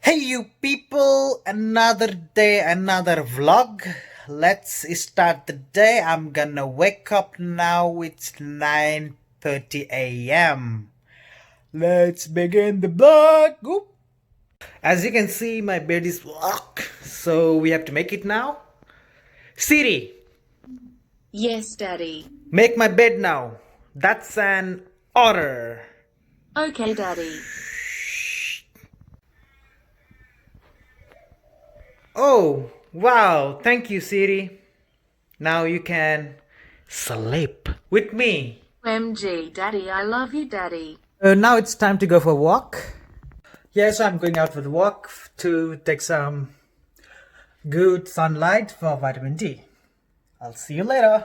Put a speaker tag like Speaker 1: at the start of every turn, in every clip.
Speaker 1: Hey you people, another day, another vlog. Let's start the day. I'm gonna wake up now. It's 9:30 a.m. Let's begin the vlog. Whoop. As you can see, my bed is locked, so we have to make it now. Siri,
Speaker 2: Yes, Daddy.
Speaker 1: make my bed now. That's an order.
Speaker 2: Okay, Daddy.
Speaker 1: Oh, wow. Thank you, Siri. Now you can sleep with me.
Speaker 2: MG, Daddy, I love you, Daddy.
Speaker 1: Now it's time to go for a walk. Yes, I'm going out for the walk to take some good sunlight for vitamin D. I'll see you later.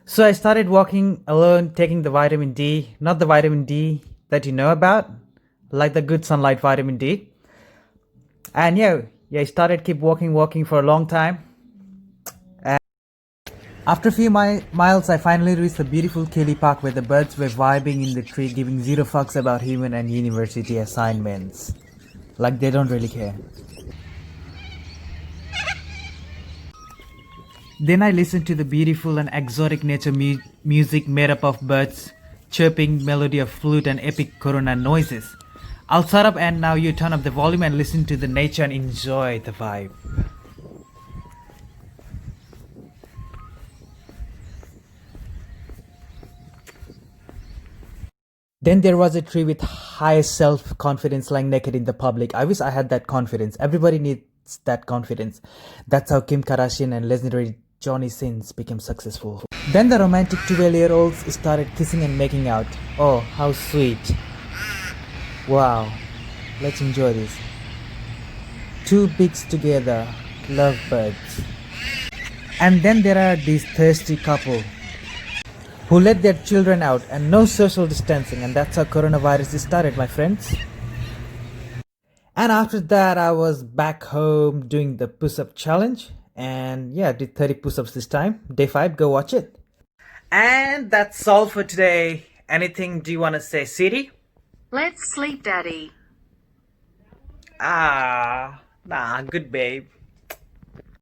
Speaker 1: So I started walking alone, taking the vitamin D, not the vitamin D that you know about, like the good sunlight vitamin D. And I started keep walking for a long time. After a few miles, I finally reached the beautiful Kelly Park where the birds were vibing in the tree, giving zero fucks about human and university assignments. Like they don't really care. Then I listened to the beautiful and exotic nature music made up of birds, chirping melody of flute and epic corona noises. I'll start up and now you turn up the volume and listen to the nature and enjoy the vibe. Then there was a tree with high self-confidence lying naked in the public. I wish I had that confidence. Everybody needs that confidence. That's how Kim Kardashian and legendary Johnny Sins became successful. Then the romantic 12-year-olds started kissing and making out. Oh, how sweet. Wow. Let's enjoy this. Two pigs together, lovebirds. And then there are these thirsty couple who let their children out and no social distancing, and that's how coronavirus started, my friends. And after that I was back home doing the push-up challenge, and did 30 push-ups this time. Day 5, go watch it. And that's all for today. Anything do you want to say, Siri?
Speaker 2: Let's sleep, Daddy.
Speaker 1: Nah, good babe.